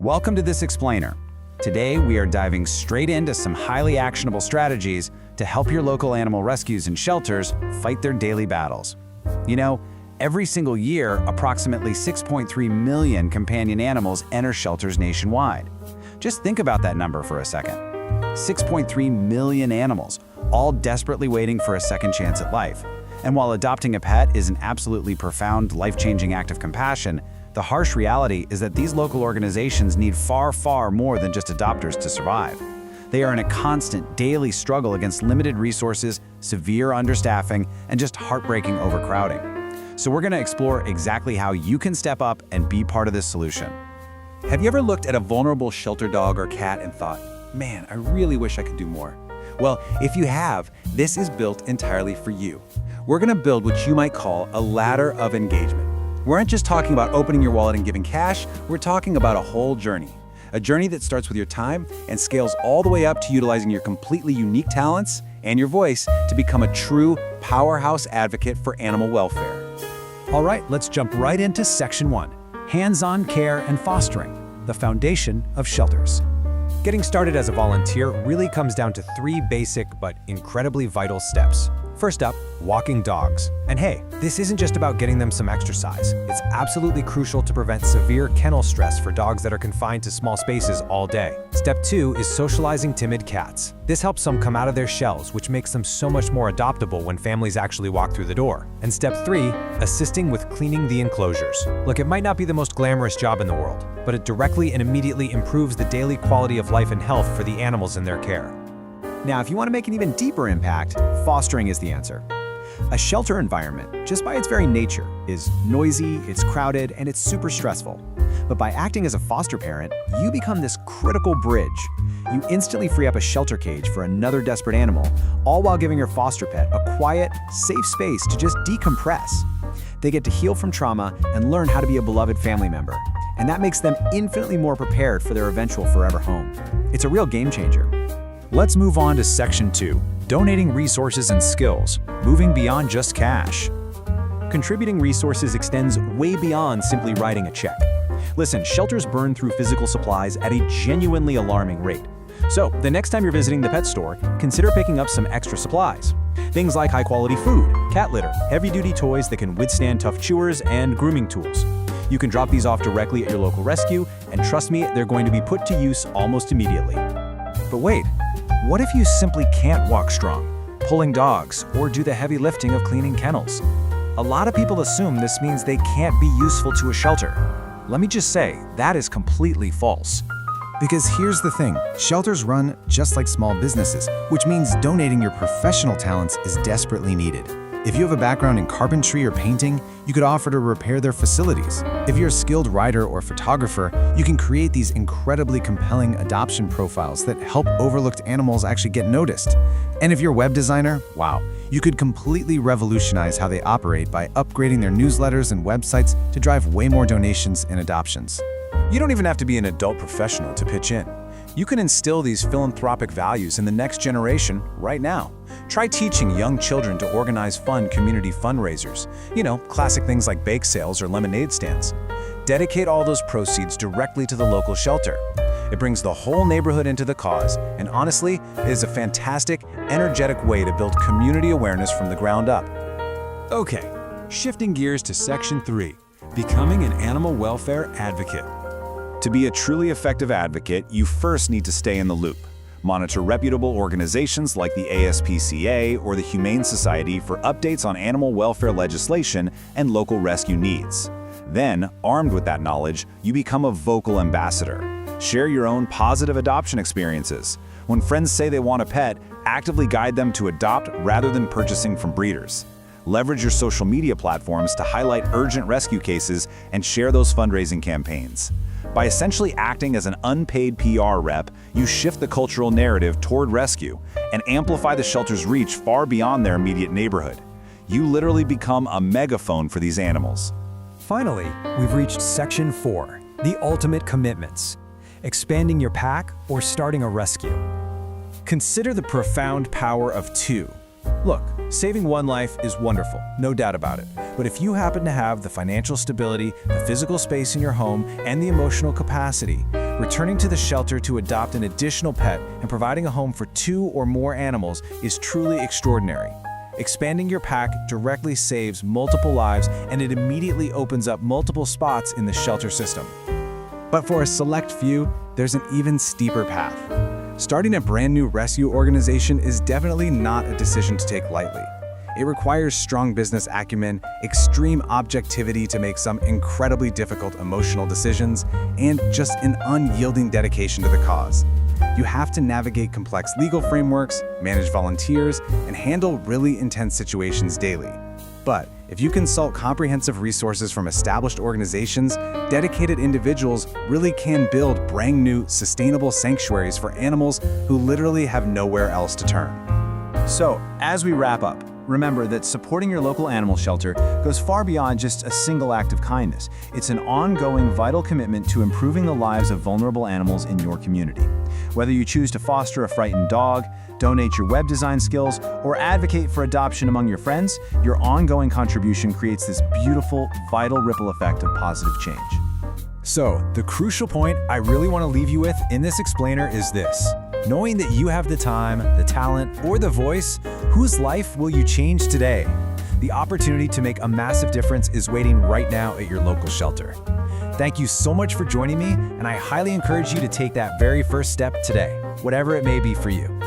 Welcome to This Explainer. Today we are diving straight into some highly actionable strategies to help your local animal rescues and shelters fight their daily battles. You know, every single year, approximately 6.3 million companion animals enter shelters nationwide. Just think about that number for a second. 6.3 million animals, all desperately waiting for a second chance at life. And while adopting a pet is an absolutely profound, life-changing act of compassion, the harsh reality is that these local organizations need far, far more than just adopters to survive. They are in a constant, daily struggle against limited resources, severe understaffing, and just heartbreaking overcrowding. So we're going to explore exactly how you can step up and be part of this solution. Have you ever looked at a vulnerable shelter dog or cat and thought, man, I really wish I could do more? Well, if you have, this is built entirely for you. We're going to build what you might call a ladder of engagement. We aren't just talking about opening your wallet and giving cash, we're talking about a whole journey. A journey that starts with your time and scales all the way up to utilizing your completely unique talents and your voice to become a true powerhouse advocate for animal welfare. All right, let's jump right into Section 1, Hands-on Care and Fostering, the foundation of shelters. Getting started as a volunteer really comes down to three basic but incredibly vital steps. First up, walking dogs. And hey, this isn't just about getting them some exercise. It's absolutely crucial to prevent severe kennel stress for dogs that are confined to small spaces all day. Step 2 is socializing timid cats. This helps them come out of their shells, which makes them so much more adoptable when families actually walk through the door. And Step 3, assisting with cleaning the enclosures. Look, it might not be the most glamorous job in the world, but it directly and immediately improves the daily quality of life and health for the animals in their care. Now, if you want to make an even deeper impact, fostering is the answer. A shelter environment, just by its very nature, is noisy, it's crowded, and it's super stressful. But by acting as a foster parent, you become this critical bridge. You instantly free up a shelter cage for another desperate animal, all while giving your foster pet a quiet, safe space to just decompress. They get to heal from trauma and learn how to be a beloved family member. And that makes them infinitely more prepared for their eventual forever home. It's a real game changer. Let's move on to Section 2, donating resources and skills, moving beyond just cash. Contributing resources extends way beyond simply writing a check. Listen, shelters burn through physical supplies at a genuinely alarming rate. So, the next time you're visiting the pet store, consider picking up some extra supplies. Things like high-quality food, cat litter, heavy-duty toys that can withstand tough chewers, and grooming tools. You can drop these off directly at your local rescue, and trust me, they're going to be put to use almost immediately. But wait, what if you simply can't walk strong, pulling dogs, or do the heavy lifting of cleaning kennels? A lot of people assume this means they can't be useful to a shelter. Let me just say, that is completely false. Because here's the thing, shelters run just like small businesses, which means donating your professional talents is desperately needed. If you have a background in carpentry or painting, you could offer to repair their facilities. If you're a skilled writer or photographer, you can create these incredibly compelling adoption profiles that help overlooked animals actually get noticed. And if you're a web designer, wow, you could completely revolutionize how they operate by upgrading their newsletters and websites to drive way more donations and adoptions. You don't even have to be an adult professional to pitch in. You can instill these philanthropic values in the next generation right now. Try teaching young children to organize fun community fundraisers. You know, classic things like bake sales or lemonade stands. Dedicate all those proceeds directly to the local shelter. It brings the whole neighborhood into the cause, and honestly, it is a fantastic, energetic way to build community awareness from the ground up. Okay, shifting gears to Section 3, becoming an animal welfare advocate. To be a truly effective advocate, you first need to stay in the loop. Monitor reputable organizations like the ASPCA or the Humane Society for updates on animal welfare legislation and local rescue needs. Then, armed with that knowledge, you become a vocal ambassador. Share your own positive adoption experiences. When friends say they want a pet, actively guide them to adopt rather than purchasing from breeders. Leverage your social media platforms to highlight urgent rescue cases and share those fundraising campaigns. By essentially acting as an unpaid PR rep, you shift the cultural narrative toward rescue and amplify the shelter's reach far beyond their immediate neighborhood. You literally become a megaphone for these animals. Finally, we've reached Section 4, the ultimate commitments. Expanding your pack or starting a rescue. Consider the profound power of two. Look, saving one life is wonderful, no doubt about it. But if you happen to have the financial stability, the physical space in your home, and the emotional capacity, returning to the shelter to adopt an additional pet and providing a home for 2 or more animals is truly extraordinary. Expanding your pack directly saves multiple lives, and it immediately opens up multiple spots in the shelter system. But for a select few, there's an even steeper path. Starting a brand new rescue organization is definitely not a decision to take lightly. It requires strong business acumen, extreme objectivity to make some incredibly difficult emotional decisions, and just an unyielding dedication to the cause. You have to navigate complex legal frameworks, manage volunteers, and handle really intense situations daily. But if you consult comprehensive resources from established organizations, dedicated individuals really can build brand new, sustainable sanctuaries for animals who literally have nowhere else to turn. So, as we wrap up, remember that supporting your local animal shelter goes far beyond just a single act of kindness. It's an ongoing, vital commitment to improving the lives of vulnerable animals in your community. Whether you choose to foster a frightened dog, donate your web design skills, or advocate for adoption among your friends, your ongoing contribution creates this beautiful, vital ripple effect of positive change. So, the crucial point I really want to leave you with in this explainer is this. Knowing that you have the time, the talent, or the voice, whose life will you change today? The opportunity to make a massive difference is waiting right now at your local shelter. Thank you so much for joining me, and I highly encourage you to take that very first step today, whatever it may be for you.